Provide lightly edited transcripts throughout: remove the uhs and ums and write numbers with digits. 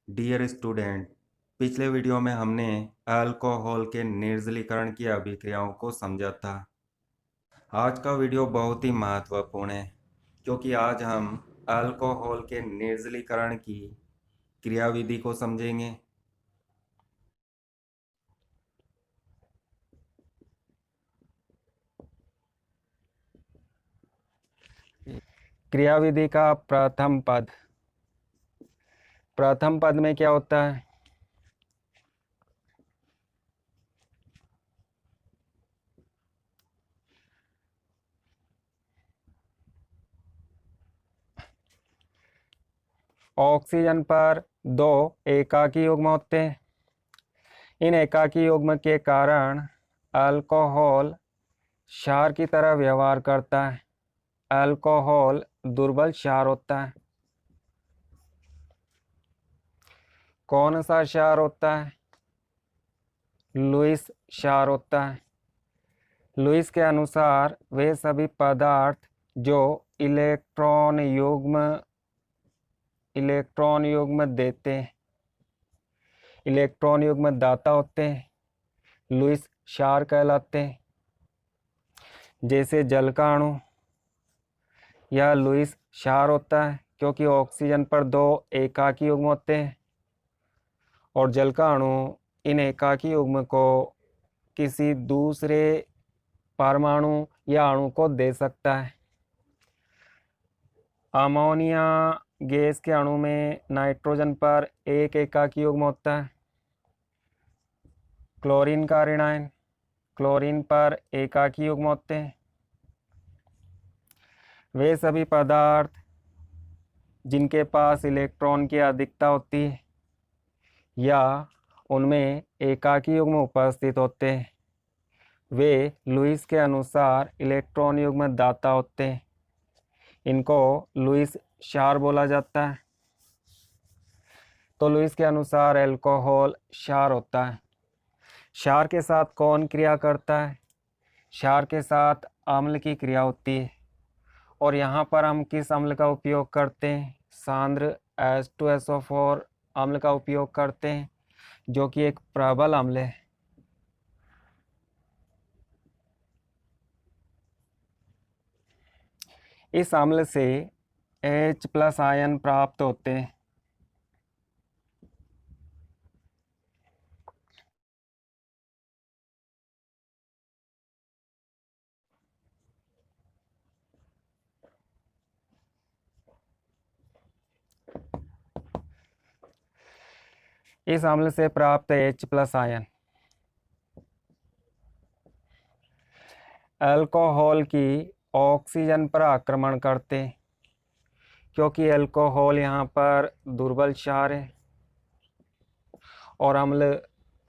Dear student, पिछले video में हमने अल्कोहल के निर्जलीकरण की अभिक्रियाओं को समझा था। आज का वीडियो बहुत ही महत्वपूर्ण है क्योंकि आज हम अल्कोहल के निर्जलीकरण की क्रियाविधि को समझेंगे। क्रियाविधि का प्रथम पद में क्या होता है? ऑक्सीजन पर दो एकाकी युग्म होते हैं। इन एकाकी युग्म के कारण अल्कोहल क्षार की तरह व्यवहार करता है। अल्कोहल दुर्बल क्षार होता है। कौन सा क्षार होता है? लुईस क्षार होता है। लुईस के अनुसार वे सभी पदार्थ जो इलेक्ट्रॉन युग्म देते हैं, इलेक्ट्रॉन युग्म दाता होते हैं, लुईस क्षार कहलाते हैं। जैसे जल का अणु, यह लुईस क्षार होता है क्योंकि ऑक्सीजन पर दो एकाकी युग्म होते हैं और जल का अणु इन एकाकी युग्म को किसी दूसरे परमाणु या अणु को दे सकता है। अमोनिया गैस के अणु में नाइट्रोजन पर एक एकाकी युग्म होता है। क्लोरीन का ऋणायन, क्लोरीन पर एकाकी युग्म होते हैं। वे सभी पदार्थ जिनके पास इलेक्ट्रॉन की अधिकता होती है या उनमें एकाकी युग्म उपस्थित होते हैं, वे लुईस के अनुसार इलेक्ट्रॉन युग्म दाता होते हैं। इनको लुईस क्षार बोला जाता है। तो लुईस के अनुसार अल्कोहल क्षार होता है। क्षार के साथ कौन क्रिया करता है? क्षार के साथ अम्ल की क्रिया होती है। और यहाँ पर हम किस अम्ल का उपयोग करते हैं? सांद्र H2SO4 अम्ल का उपयोग करते हैं, जो कि एक प्रबल अम्ल है। इस अम्ल से H+ आयन प्राप्त होते हैं। इस अम्ल से प्राप्त H+ आयन अल्कोहल की ऑक्सीजन पर आक्रमण करते हैं। क्योंकि अल्कोहल यहाँ पर दुर्बल क्षार है और अम्ल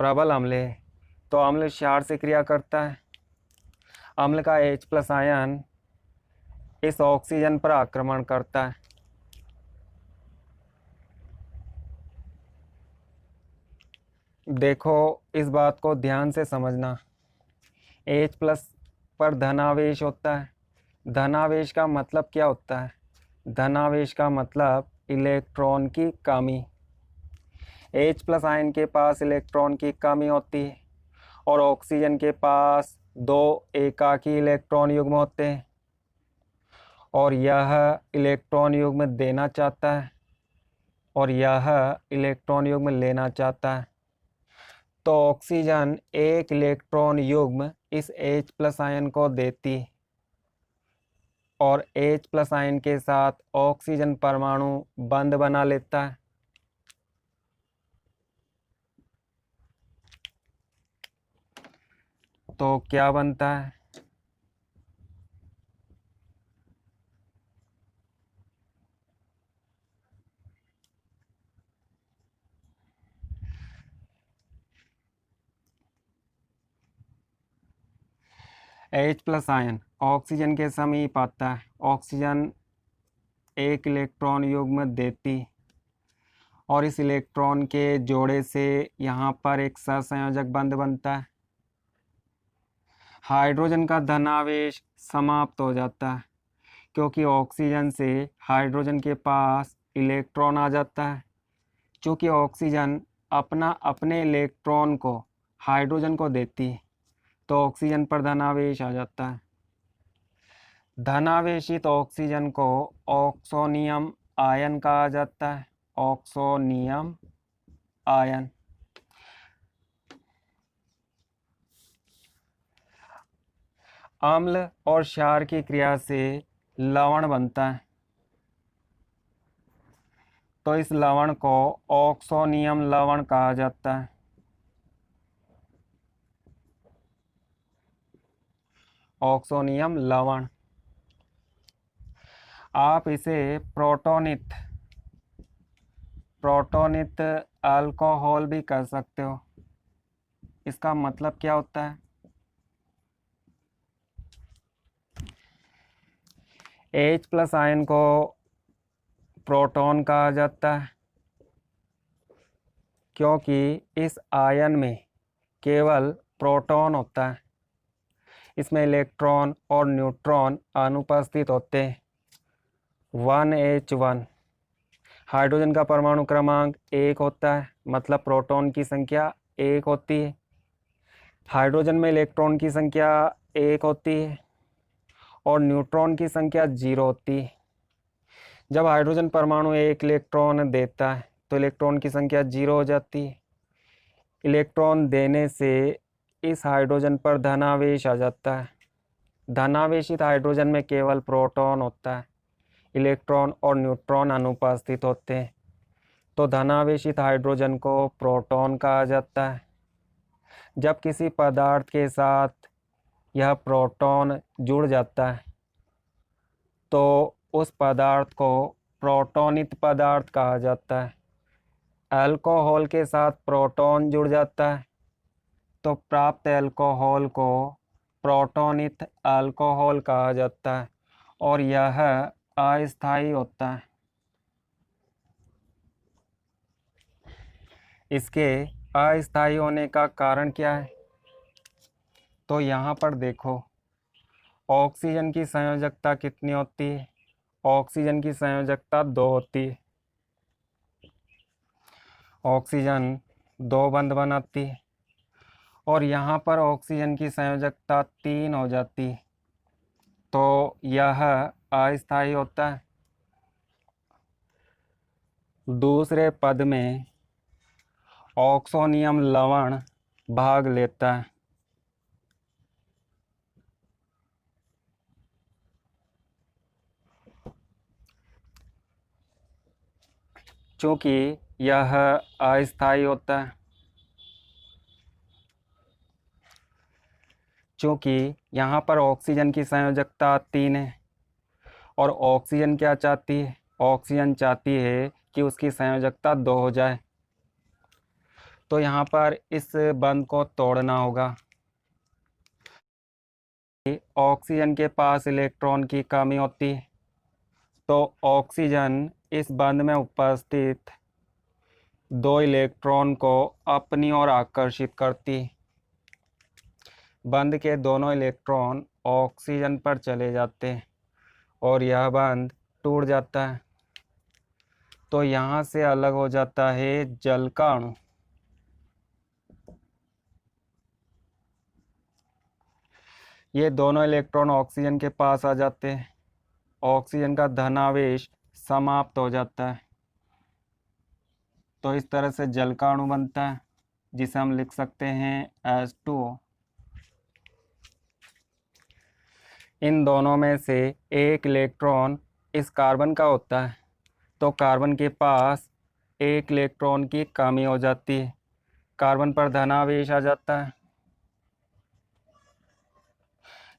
प्रबल अम्ल है, तो अम्ल क्षार से क्रिया करता है। अम्ल का H+ आयन इस ऑक्सीजन पर आक्रमण करता है। देखो, इस बात को ध्यान से समझना। H+ पर धनावेश होता है। धनावेश का मतलब क्या होता है? धनावेश का मतलब इलेक्ट्रॉन की कमी। H+ आयन के पास इलेक्ट्रॉन की कमी होती है और ऑक्सीजन के पास दो एकाकी इलेक्ट्रॉन युग्म होते हैं और यह इलेक्ट्रॉन युग्म देना चाहता है और यह इलेक्ट्रॉन युग्म लेना चाहता है। तो ऑक्सीजन एक इलेक्ट्रॉन युग्म इस H+ आयन को देती है और H+ आयन के साथ ऑक्सीजन परमाणु बंध बना लेता है। तो क्या बनता है? H+ आयन ऑक्सीजन के समीप आता है। ऑक्सीजन एक इलेक्ट्रॉन युग्म देती और इस इलेक्ट्रॉन के जोड़े से यहाँ पर एक सहसंयोजक बंध बनता है। हाइड्रोजन का धनावेश समाप्त हो जाता है क्योंकि ऑक्सीजन से हाइड्रोजन के पास इलेक्ट्रॉन आ जाता है, चूँकि ऑक्सीजन अपने इलेक्ट्रॉन को हाइड्रोजन को देती है तो ऑक्सीजन पर धनावेश आ जाता है। धनावेशित ऑक्सीजन को ऑक्सोनियम आयन कहा जाता है। Oxonium ion. अम्ल और क्षार की क्रिया से लवण बनता है तो इस लवण को ऑक्सोनियम लवण कहा जाता है। ऑक्सोनियम लवण। आप इसे प्रोटोनित अल्कोहल भी कह सकते हो। इसका मतलब क्या होता है? H+ आयन को प्रोटॉन कहा जाता है क्योंकि इस आयन में केवल प्रोटॉन होता है। इसमें इलेक्ट्रॉन और न्यूट्रॉन अनुपस्थित होते हैं। 1H1। हाइड्रोजन का परमाणु क्रमांक 1 होता है, मतलब प्रोटॉन की संख्या 1 होती है। हाइड्रोजन में इलेक्ट्रॉन की संख्या 1 होती है और न्यूट्रॉन की संख्या 0 होती है। जब हाइड्रोजन परमाणु 1 इलेक्ट्रॉन देता है तो इलेक्ट्रॉन की संख्या 0 हो जाती है। इलेक्ट्रॉन देने से इस हाइड्रोजन पर धनावेश आ जाता है। धनावेशित हाइड्रोजन में केवल प्रोटॉन होता है, इलेक्ट्रॉन और न्यूट्रॉन अनुपस्थित होते हैं तो धनावेशित हाइड्रोजन को प्रोटॉन कहा जाता है। जब किसी पदार्थ के साथ यह प्रोटॉन जुड़ जाता है तो उस पदार्थ को प्रोटोनित पदार्थ कहा जाता है। अल्कोहल के साथ प्रोटॉन जुड़ जाता है तो प्राप्त अल्कोहल को प्रोटोनित अल्कोहल कहा जाता है और यह अस्थायी होता है। इसके अस्थायी होने का कारण क्या है? तो यहाँ पर देखो, ऑक्सीजन की संयोजकता कितनी होती है? ऑक्सीजन की संयोजकता 2 होती है। ऑक्सीजन 2 बंध बनाती है और यहाँ पर ऑक्सीजन की संयोजकता 3 हो जाती है तो यह अस्थायी होता है। दूसरे पद में ऑक्सोनियम लवण भाग लेता है। चूँकि यह अस्थायी होता है, चूँकि यहाँ पर ऑक्सीजन की संयोजकता 3 है और ऑक्सीजन क्या चाहती है? ऑक्सीजन चाहती है कि उसकी संयोजकता 2 हो जाए तो यहाँ पर इस बंध को तोड़ना होगा। ऑक्सीजन के पास इलेक्ट्रॉन की कमी होती है तो ऑक्सीजन इस बंध में उपस्थित 2 इलेक्ट्रॉन को अपनी ओर आकर्षित करती है। बंध के दोनों इलेक्ट्रॉन ऑक्सीजन पर चले जाते हैं और यह बंध टूट जाता है तो यहाँ से अलग हो जाता है जल का अणु। ये दोनों इलेक्ट्रॉन ऑक्सीजन के पास आ जाते हैं, ऑक्सीजन का धनावेश समाप्त हो जाता है तो इस तरह से जल का अणु बनता है जिसे हम लिख सकते हैं H2O। इन दोनों में से एक इलेक्ट्रॉन इस कार्बन का होता है तो कार्बन के पास एक इलेक्ट्रॉन की कमी हो जाती है, कार्बन पर धनावेश आ जाता है।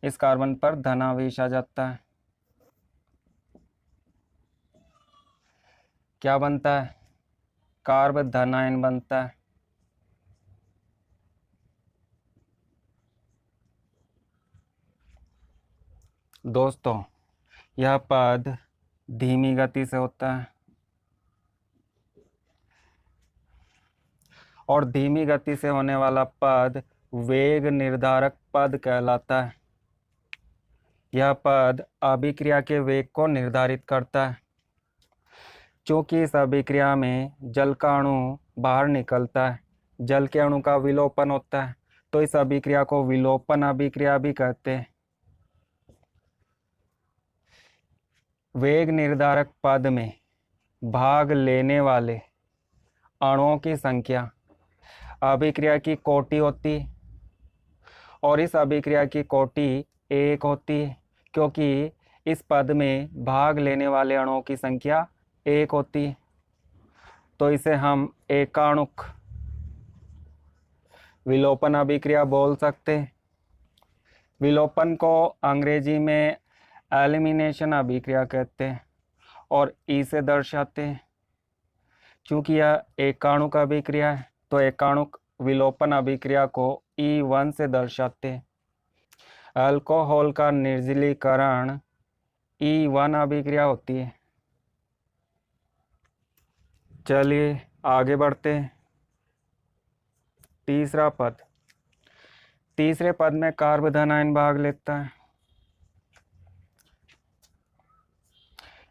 इस कार्बन पर धनावेश आ जाता है, क्या बनता है? कार्ब धनायन बनता है। दोस्तों, यह पद धीमी गति से होता है और धीमी गति से होने वाला पद वेग निर्धारक पद कहलाता है। यह पद अभिक्रिया के वेग को निर्धारित करता है। चूँकि इस अभिक्रिया में जल का अणु बाहर निकलता है, जल के अणु का विलोपन होता है, तो इस अभिक्रिया को विलोपन अभिक्रिया भी कहते हैं। वेग निर्धारक पद में भाग लेने वाले अणुओं की संख्या अभिक्रिया की कोटि होती है, और इस अभिक्रिया की कोटि 1 होती है, क्योंकि इस पद में भाग लेने वाले अणुओं की संख्या 1 होती है। तो इसे हम एकाणुक विलोपन अभिक्रिया बोल सकते हैं। विलोपन को अंग्रेजी में एलिमिनेशन अभिक्रिया कहते हैं और ई से दर्शाते हैं। चूँकि यह एकाणुक अभिक्रिया है, तो एकाणुक विलोपन अभिक्रिया को E1 से दर्शाते हैं। अल्कोहल का निर्जलीकरण E1 अभिक्रिया होती है। चलिए आगे बढ़ते हैं। तीसरा पद, तीसरे पद में कार्बन आयन भाग लेता है।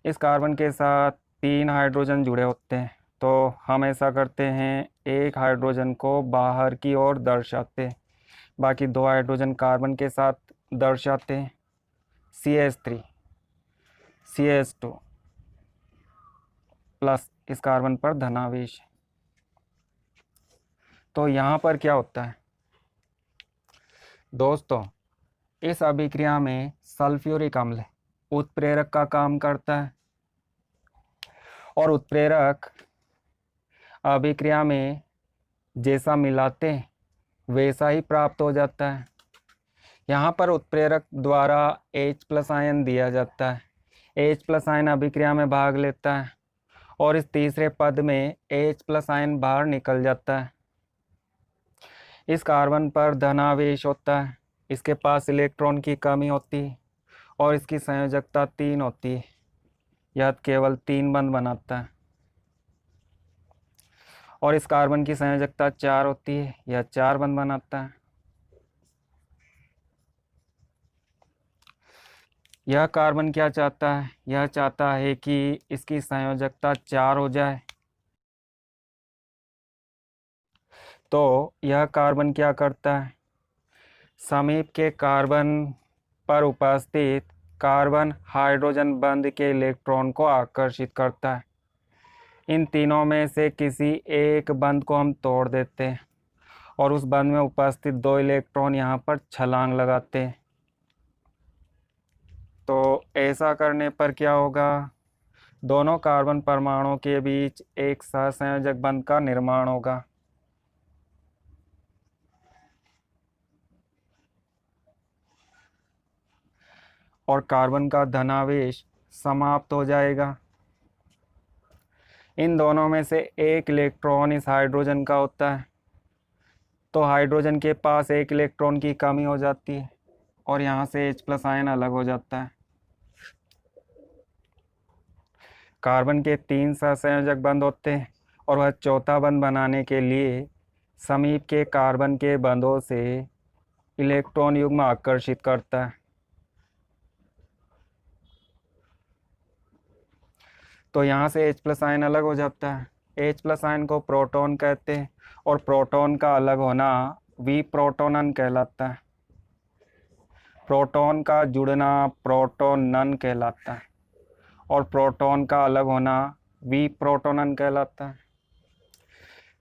इस कार्बन के साथ 3 हाइड्रोजन जुड़े होते हैं, तो हम ऐसा करते हैं, एक हाइड्रोजन को बाहर की ओर दर्शाते हैं, बाकी 2 हाइड्रोजन कार्बन के साथ दर्शाते हैं। CH3 CH2 प्लस इस कार्बन पर धनावेश। तो यहाँ पर क्या होता है दोस्तों, इस अभिक्रिया में सल्फ्यूरिक अम्ल उत्प्रेरक का काम करता है, और उत्प्रेरक अभिक्रिया में जैसा मिलाते हैं वैसा ही प्राप्त हो जाता है। यहाँ पर उत्प्रेरक द्वारा H+ आयन दिया जाता है। H+ आयन अभिक्रिया में भाग लेता है, और इस तीसरे पद में H+ आयन बाहर निकल जाता है। इस कार्बन पर धनावेश होता है, इसके पास इलेक्ट्रॉन की कमी होती है, और इसकी संयोजकता 3 होती है। यह केवल 3 बंध बनाता है, और इस कार्बन की संयोजकता 4 होती है। यह 4 बंध बनाता है। यह कार्बन क्या चाहता है? यह चाहता है कि इसकी संयोजकता 4 हो जाए। तो यह कार्बन क्या करता है? समीप के कार्बन पर उपस्थित कार्बन हाइड्रोजन बंध के इलेक्ट्रॉन को आकर्षित करता है। इन तीनों में से किसी एक बंध को हम तोड़ देते हैं, और उस बंध में उपस्थित 2 इलेक्ट्रॉन यहाँ पर छलांग लगाते हैं। तो ऐसा करने पर क्या होगा? दोनों कार्बन परमाणुओं के बीच एक सहसंयोजक बंध का निर्माण होगा। और कार्बन का धनावेश समाप्त हो जाएगा। इन दोनों में से एक इलेक्ट्रॉन इस हाइड्रोजन का होता है, तो हाइड्रोजन के पास एक इलेक्ट्रॉन की कमी हो जाती है, और यहाँ से H+ आयन अलग हो जाता है। कार्बन के 3 सहसंयोजक बंध होते हैं, और वह चौथा बंध बनाने के लिए समीप के कार्बन के बंधों से इलेक्ट्रॉन युग्म आकर्षित करता है। तो यहाँ से H+ आयन अलग हो जाता है। H+ आयन को प्रोटॉन कहते हैं, और प्रोटॉन का अलग होना विप्रोटॉनन कहलाता है। प्रोटॉन का जुड़ना प्रोटोनन कहलाता है, और प्रोटॉन का अलग होना विप्रोटोनन कहलाता है।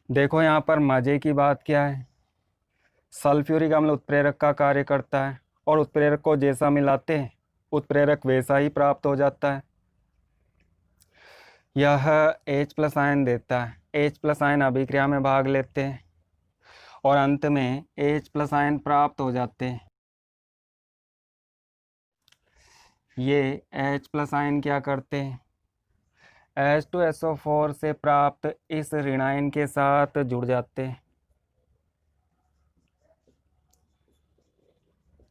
देखो यहाँ पर मज़े की बात क्या है, सल्फ्यूरिक अम्ल उत्प्रेरक का कार्य करता है, और उत्प्रेरक को जैसा मिलाते हैं उत्प्रेरक वैसा ही प्राप्त हो जाता है। यह H+ आयन देता है। H+ आयन अभिक्रिया में भाग लेते हैं, और अंत में H+ आयन प्राप्त हो जाते हैं। ये H+ आयन क्या करते हैं? H2SO4 से प्राप्त इस ऋण आयन के साथ जुड़ जाते हैं।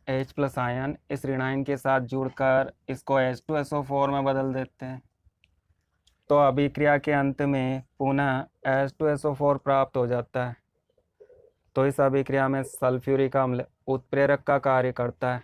H+ आयन इस ऋण आयन के साथ जुड़कर इसको H2SO4 में बदल देते हैं। तो अभिक्रिया के अंत में पुनः H2SO4 प्राप्त हो जाता है। तो इस अभिक्रिया में सल्फ्यूरिक अम्ल उत्प्रेरक का कार्य करता है,